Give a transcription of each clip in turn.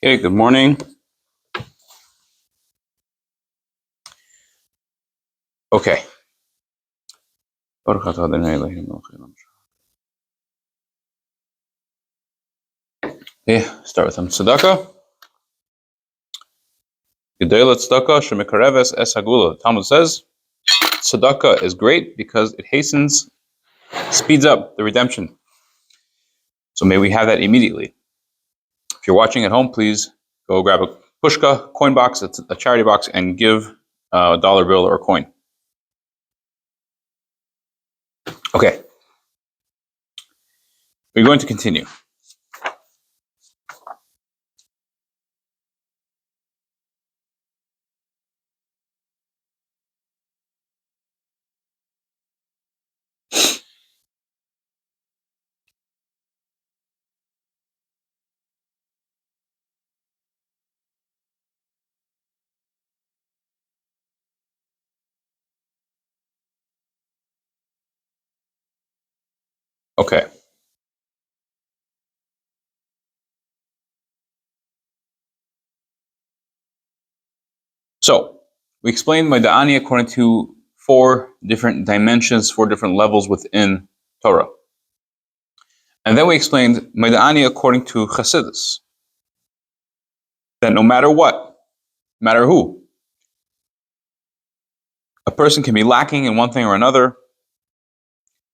Okay, good morning. Okay. Okay, start with tzedakah. Gedolah tzedakah shemekareves es hagula. The Talmud says tzedakah is great because it speeds up the redemption. So may we have that immediately. If you're watching at home, please go grab a pushka, coin box, it's a charity box, and give a dollar bill or a coin. Okay. We're going to continue. Okay. So, we explained Maida'ani according to 4 different dimensions, 4 different levels within Torah. And then we explained Maida'ani according to Chassidus. That no matter what, no matter who, a person can be lacking in one thing or another,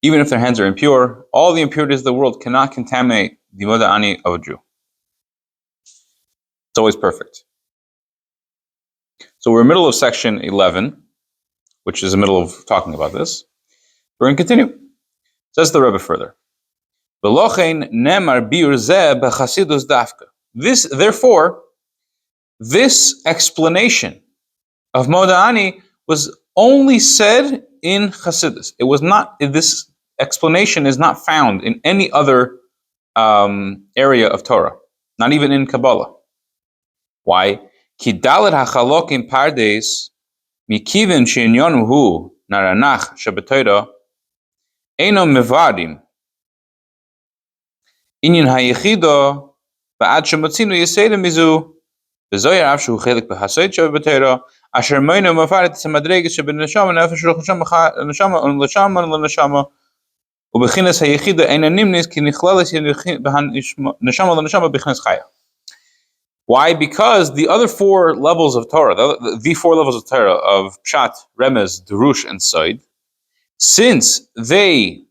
even if their hands are impure. All the impurities of the world cannot contaminate the Maida'ani of a Jew. It's always perfect. So we're in the middle of section 11, which is the middle of talking about this. We're going to continue. Says the Rebbe further. Therefore, this explanation of Moda'ani was only said in Chassidus. It was not. This explanation is not found in any other area of Torah, not even in Kabbalah. Why? Ki dalet hachalokim pardes mikiven she'inyonu hu naranach shabatoira eno mevadim inyan hayechido ba'ad shemotzinu yeseda mizu v'zoyer av shu chelik b'hasoid shabatoira asher moino mafaret tzmadreges shebeneshama nefesh neshama l'neshama u'bechinas hayechido ena nimnis ki nichlales neshama l'neshama bechinas chaya. Why? Because the other 4 levels of Torah, the 4 levels of Torah of Pshat, Remez, Durush, and Sod, since they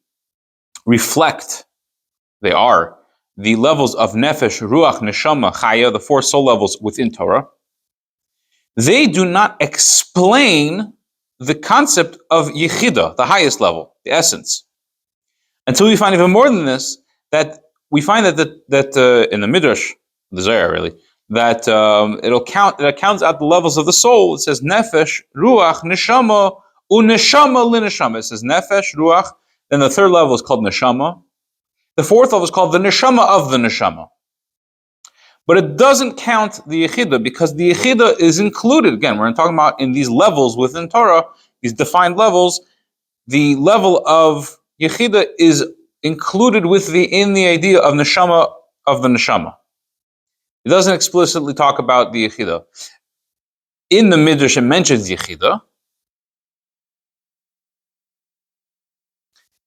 are the levels of Nefesh, Ruach, Neshama, Chaya, the 4 soul levels within Torah, they do not explain the concept of Yechida, the highest level, the essence. Until we find even more than this, that we find that in the Midrash, the Zohar really, that it counts out the levels of the soul. It says nefesh, ruach, neshama, uneshama lineshama. It says nefesh, ruach. Then the 3rd level is called neshama. The 4th level is called the neshama of the neshama. But it doesn't count the yechida because the yechida is included. Again, we're talking about in these levels within Torah, these defined levels. The level of yechida is included in the idea of neshama of the neshama. It doesn't explicitly talk about the Yechida. In the Midrash, it mentions Yechida.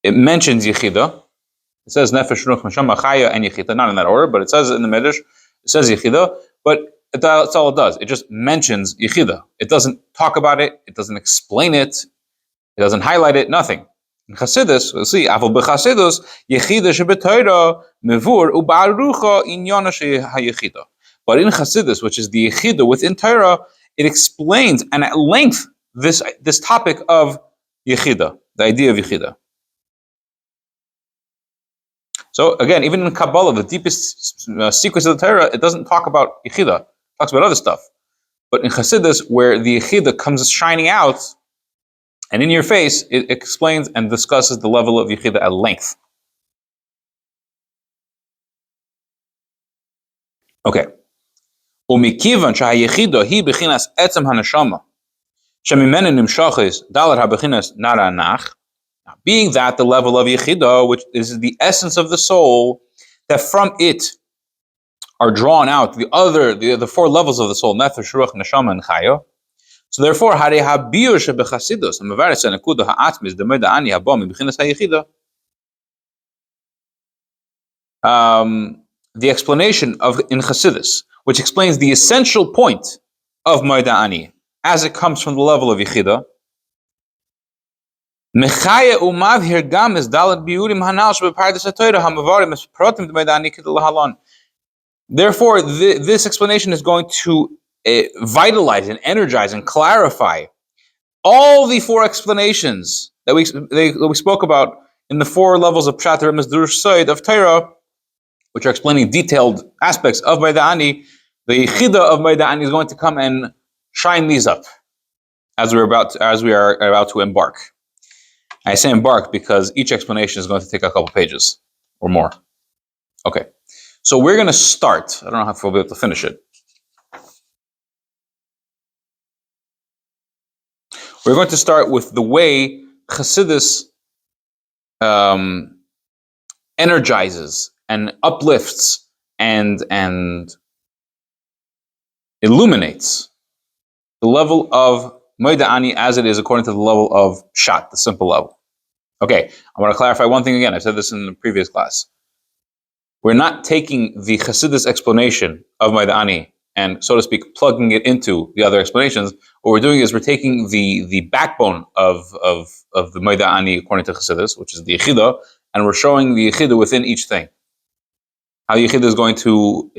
It says Nefesh, Ruach, Neshama, Chaya, and Yechida. Not in that order, but it says in the Midrash, it says Yechida. But that's all it does. It just mentions Yechida. It doesn't talk about it. It doesn't explain it. It doesn't highlight it. Nothing. In Chassidus, we'll see, Avol b'Chassidus, Yechida shebetoira, mevur, u'ba'arucha inyana she'hayechida. But in Chassidus, which is the Yechida within Torah, it explains, and at length, this topic of Yechida, the idea of Yechida. So again, even in Kabbalah, the deepest secrets of the Torah, it doesn't talk about Yechida. It talks about other stuff. But in Chassidus, where the Yechida comes shining out, and in your face, it explains and discusses the level of Yechida at length. Okay. Umikivan shahayechido hi bechinas etzem haneshama shemimenu nimshachis dalat habechinas naranach. Being that the level of Yechida, which is the essence of the soul, that from it are drawn out, the four levels of the soul, nefesh, ruach, neshama, and chaya. So therefore, the explanation of in Chassidus, which explains the essential point of Moeda Ani, as it comes from the level of Yechida. Therefore, this explanation is going to vitalize and energize and clarify all the four explanations that we spoke about in the four levels of Pshat, Remez, Drush, Sod of Torah, which are explaining detailed aspects of Moeda Ani. The Yechida of Moeda Ani is going to come and shine these up as we are about to embark. I say embark because each explanation is going to take a couple pages or more. Okay, so we're going to start. I don't know if we'll be able to finish it. We're going to start with the way Chassidus energizes and uplifts and illuminates the level of Moeda Ani as it is according to the level of Pshat, the simple level. Okay, I want to clarify one thing again. I said this in the previous class. We're not taking the Chassidus explanation of Moeda Ani and, so to speak, plugging it into the other explanations. What we're doing is we're taking the backbone of the Moeda Ani according to Chassidus, which is the Yechida, and we're showing the Yechida within each thing. How Yechida is going to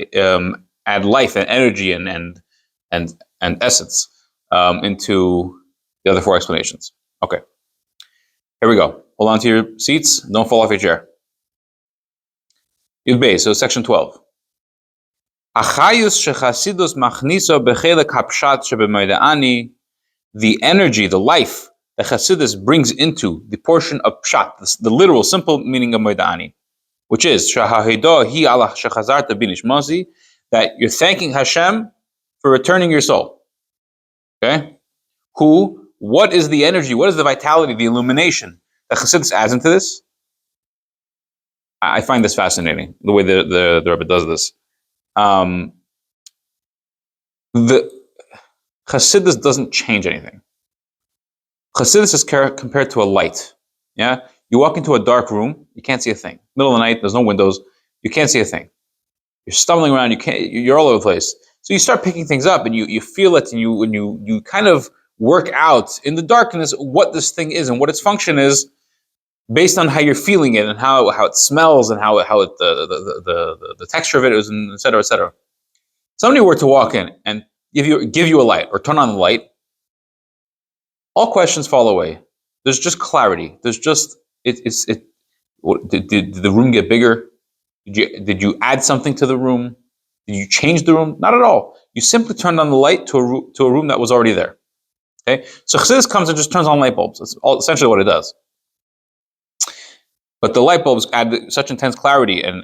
add life and energy and essence into the other four explanations. Okay, here we go. Hold on to your seats. Don't fall off your chair. Yud Beis, so section 12. The energy, the life that Chassidus brings into the portion of Pshat, the literal, simple meaning of Moeda Ani, which is that you're thanking Hashem for returning your soul. Okay? What is the energy, what is the vitality, the illumination that Chassidus adds into this? I find this fascinating, the way the Rebbe does this. The Chassidus doesn't change anything. Chassidus is compared to a light. Yeah? You walk into a dark room, you can't see a thing. Middle of the night, there's no windows, you can't see a thing. You're stumbling around, you're all over the place. So you start picking things up and you feel it, and you kind of work out in the darkness what this thing is and what its function is based on how you're feeling it and how it smells and how the texture of it is, and et cetera, et cetera. Somebody were to walk in and give you a light or turn on the light, all questions fall away. There's just clarity. There's just did the room get bigger? Did you add something to the room? Did you change the room? Not at all. You simply turned on the light to a room that was already there. Okay, so Chassidus comes and just turns on light bulbs. That's essentially what it does. But the light bulbs add such intense clarity and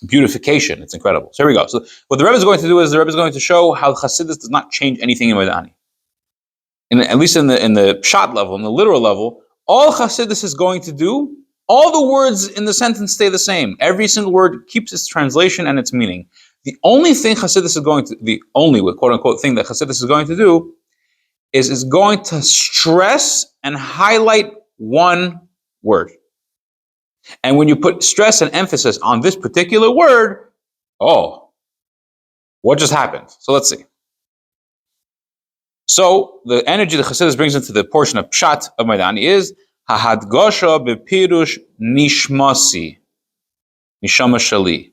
beautification. It's incredible. So here we go. So what the Rebbe is going to do is the Rebbe is going to show how Chassidus does not change anything in Moeda Ani. At least in the Pshat level, in the literal level, all Chassidus is going to do, all the words in the sentence stay the same. Every single word keeps its translation and its meaning. The only thing Chassidus is going to, the only quote unquote thing that Chassidus is going to do is going to stress and highlight one word. And when you put stress and emphasis on this particular word, what just happened? So let's see. So the energy that Chassidus brings into the portion of Pshat of Moeda Ani is Hahadgosha bepirush nishmasi, nishama shali.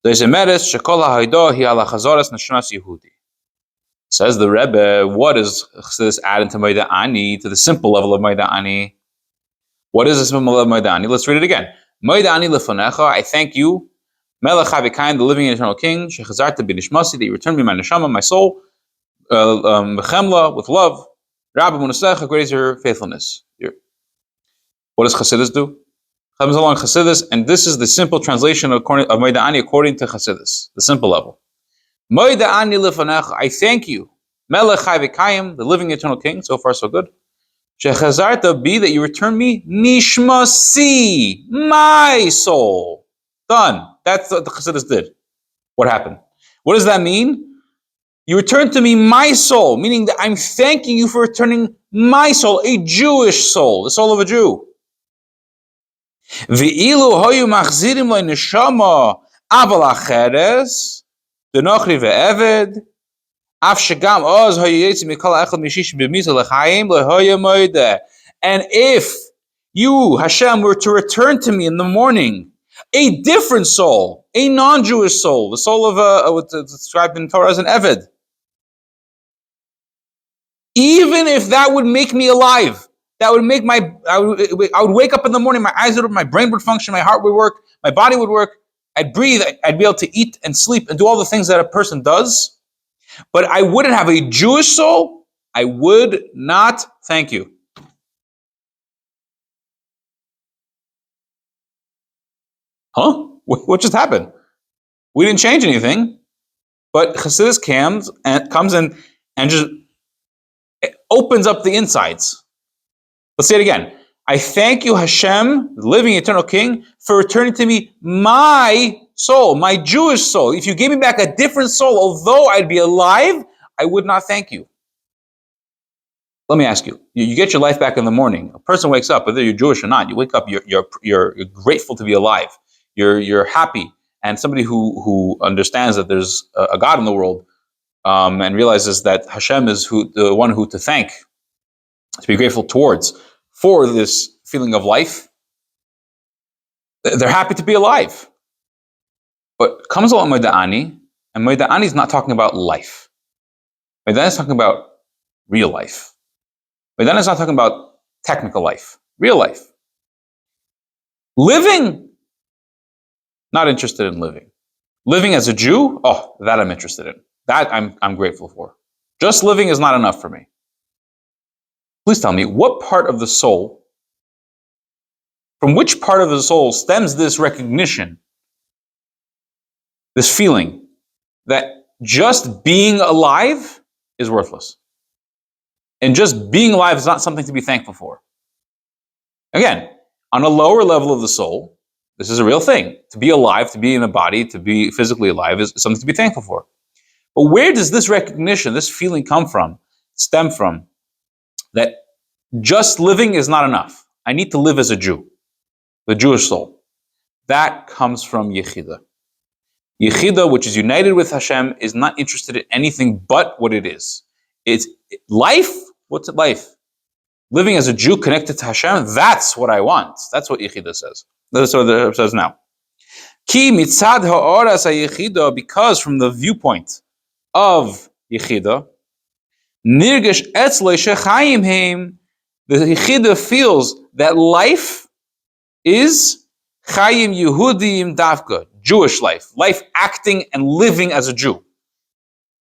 There's a meres shekol ha'haidah hi ala chazaras nishmas Yehudi. Says the Rebbe, what is Chassidus adding to Moeda Ani, to the simple level of Moeda Ani? What is the simple level of Moeda Ani? Let's read it again. Moeda Ani lefanecha, I thank you, Melech HaVikayin, the living and eternal King, shechazarta b'nishmasi, that you returned me my neshama, my soul, with love. Rabbi Munasecha, great is your faithfulness. What does Chassidus do? Comes along Chassidus, and this is the simple translation of Moeda Ani according to Chassidus, the simple level. Moeda Ani lefanecha, I thank you, Melech HaVikayim, the living eternal King. So far, so good. Shechazarta be that you return me nishmasi, my soul. Done. That's what the Chassidus did. What happened? What does that mean? You return to me my soul, meaning that I'm thanking you for returning my soul, a Jewish soul, the soul of a Jew. Ve'ilu hoyu machzirim lo neshama aval acheres denochri ve'eved af shegam oz hoyu yetzi mikol echad mishish b'misa lechayim lo hoyu moide. And if you, Hashem, were to return to me in the morning a different soul, a non-Jewish soul, the soul of what's described in Torah as an Eved, even if that would make me alive, that would make I would wake up in the morning, my eyes would open, my brain would function, my heart would work, my body would work, I'd breathe, I'd be able to eat and sleep and do all the things that a person does, but I wouldn't have a Jewish soul, I would not thank you. Huh? What just happened? We didn't change anything, but Chassidus comes and just opens up the insides. Let's say it again. I thank you, Hashem, the living eternal King, for returning to me my soul, my Jewish soul. If you gave me back a different soul, although I'd be alive, I would not thank you. Let me ask you. You get your life back in the morning. A person wakes up, whether you're Jewish or not, you wake up, you're grateful to be alive. You're happy. And somebody who understands that there's a God in the world, and realizes that Hashem is the one who to thank, to be grateful towards, for this feeling of life, they're happy to be alive. But comes along Moeda'ani, and Moeda'ani is not talking about life. Moeda'ani is talking about real life. Moeda'ani is not talking about technical life, real life. Living, not interested in living. Living as a Jew, oh, that I'm interested in. That I'm grateful for. Just living is not enough for me. Please tell me, what part of the soul, from which part of the soul stems this recognition, this feeling that just being alive is worthless? And just being alive is not something to be thankful for. Again, on a lower level of the soul, this is a real thing. To be alive, to be in a body, to be physically alive is something to be thankful for. But where does this recognition, this feeling stem from, that just living is not enough? I need to live as a Jew, the Jewish soul. That comes from Yechida. Yechida, which is united with Hashem, is not interested in anything but what it is. It's life. What's it life? Living as a Jew connected to Hashem, that's what I want. That's what Yechida says. That's what it says now. Ki mitzad ha'oras ha'yechida, because from the viewpoint of Yechida, nirgesh etzloi shechayim heim, the Yechida feels that life is chayim Yehudim davka, Jewish life, life acting and living as a Jew.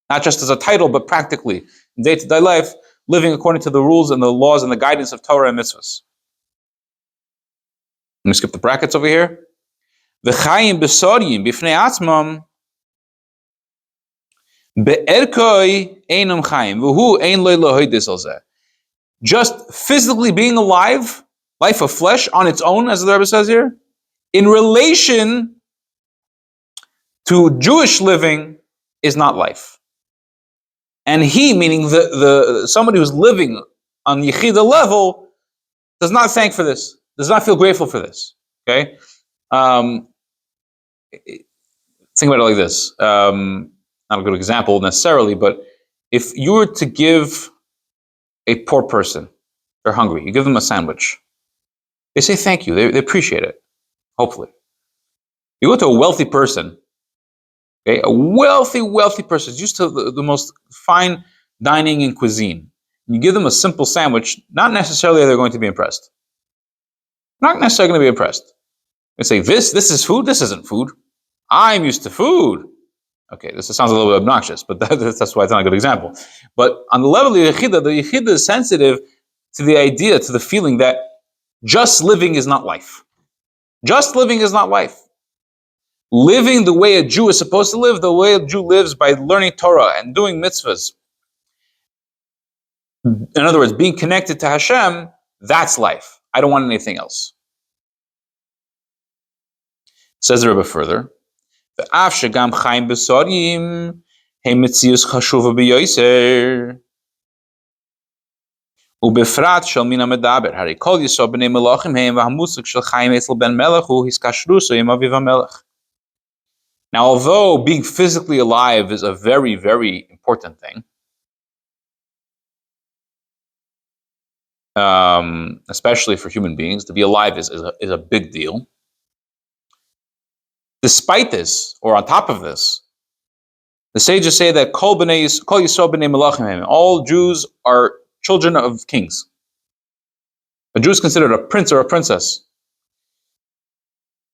Not just as a title, but practically, in day-to-day life, living according to the rules and the laws and the guidance of Torah and mitzvahs. Let me skip the brackets over here. V'chayim besoriyim b'fnei atzmam be'erkoi einam chayim v'hu ein lo lohoidis al zeh. Just physically being alive, life of flesh on its own, as the Rebbe says here, in relation to Jewish living, is not life. And he, meaning the somebody who's living on the Yechida level, does not thank for this, does not feel grateful for this. Okay? Think about it like this. Not a good example necessarily, but if you were to give a poor person, they're hungry, you give them a sandwich, they say thank you, they appreciate it, hopefully. You go to a wealthy person, okay, a wealthy person, used to the most fine dining and cuisine, you give them a simple sandwich, not necessarily they're going to be impressed. Not necessarily going to be impressed. They say, this is food, this isn't food. I'm used to food. Okay, this sounds a little bit obnoxious, but that's why it's not a good example. But on the level of the Yechida is sensitive to the idea, to the feeling that just living is not life. Just living is not life. Living the way a Jew is supposed to live, the way a Jew lives by learning Torah and doing mitzvahs. In other words, being connected to Hashem, that's life. I don't want anything else. Says the Rebbe further, ואף שגם חיים בסורים הם מציאות חשובה ביותר. ובפרט של מן המדבר, הרי כל יסוד בני מלכים הם, והמושג של חיים אצל בן מלך הוא התקשרותו עם אביו המלך. Now, although being physically alive is a very, very important thing, especially for human beings, to be alive is a big deal. Despite this, or on top of this, the sages say that Kol Yisrael b'nei Melachim, all Jews are children of kings. A Jew is considered a prince or a princess.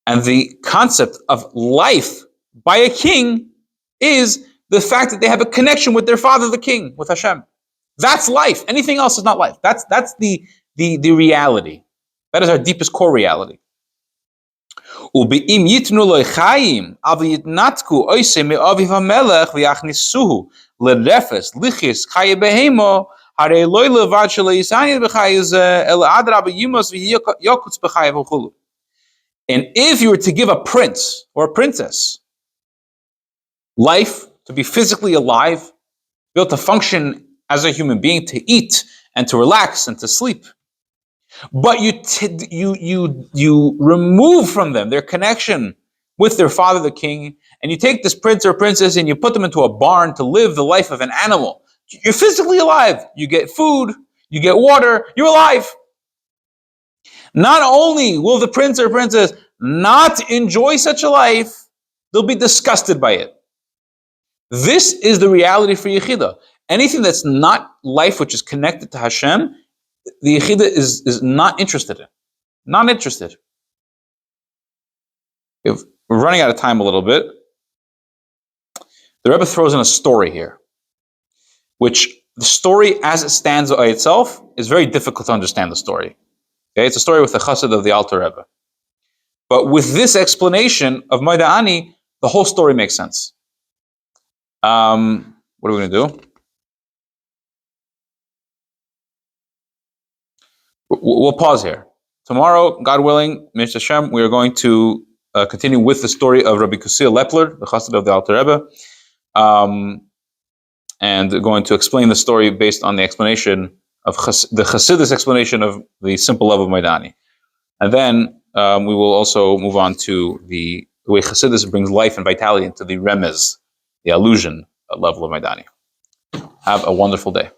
And the concept of life by a king is the fact that they have a connection with their father, the king, with Hashem. That's life. Anything else is not life. That's the reality. That is our deepest core reality. ובאם יתנו לו חיים, אבל יתנתקו עושה מאביו המלך ויכניסוהו לרפס, ליחיס, חיי בהמו, הרי לא לבד שלא יסעניין בחיי זה, אלא אדרבה ימוס ויקוץ בחיי וכו'. And if you were to give a prince or a princess life, to be physically alive, to be able to function as a human being, to eat and to relax and to sleep, but you remove from them their connection with their father, the king, and you take this prince or princess and you put them into a barn to live the life of an animal. You're physically alive. You get food, you get water, you're alive. Not only will the prince or princess not enjoy such a life, they'll be disgusted by it. This is the reality for Yechidah. Anything that's not life which is connected to Hashem, the Yechidah is not interested in. Not interested. We're running out of time a little bit. The Rebbe throws in a story here, which the story as it stands by itself is very difficult to understand the story. Okay? It's a story with the Chassid of the Alter Rebbe. But with this explanation of Moed Ani, the whole story makes sense. What are we going to do? We'll pause here. Tomorrow, God willing, Mr. Hashem, we are going to continue with the story of Rabbi Kusia Lepler, the Chassid of the Alter Rebbe, and going to explain the story based on the explanation of the Chassidus explanation of the simple love of Moed Ani. And then we will also move on to the way Chassidus brings life and vitality into the remez, the illusion level of Moed Ani. Have a wonderful day.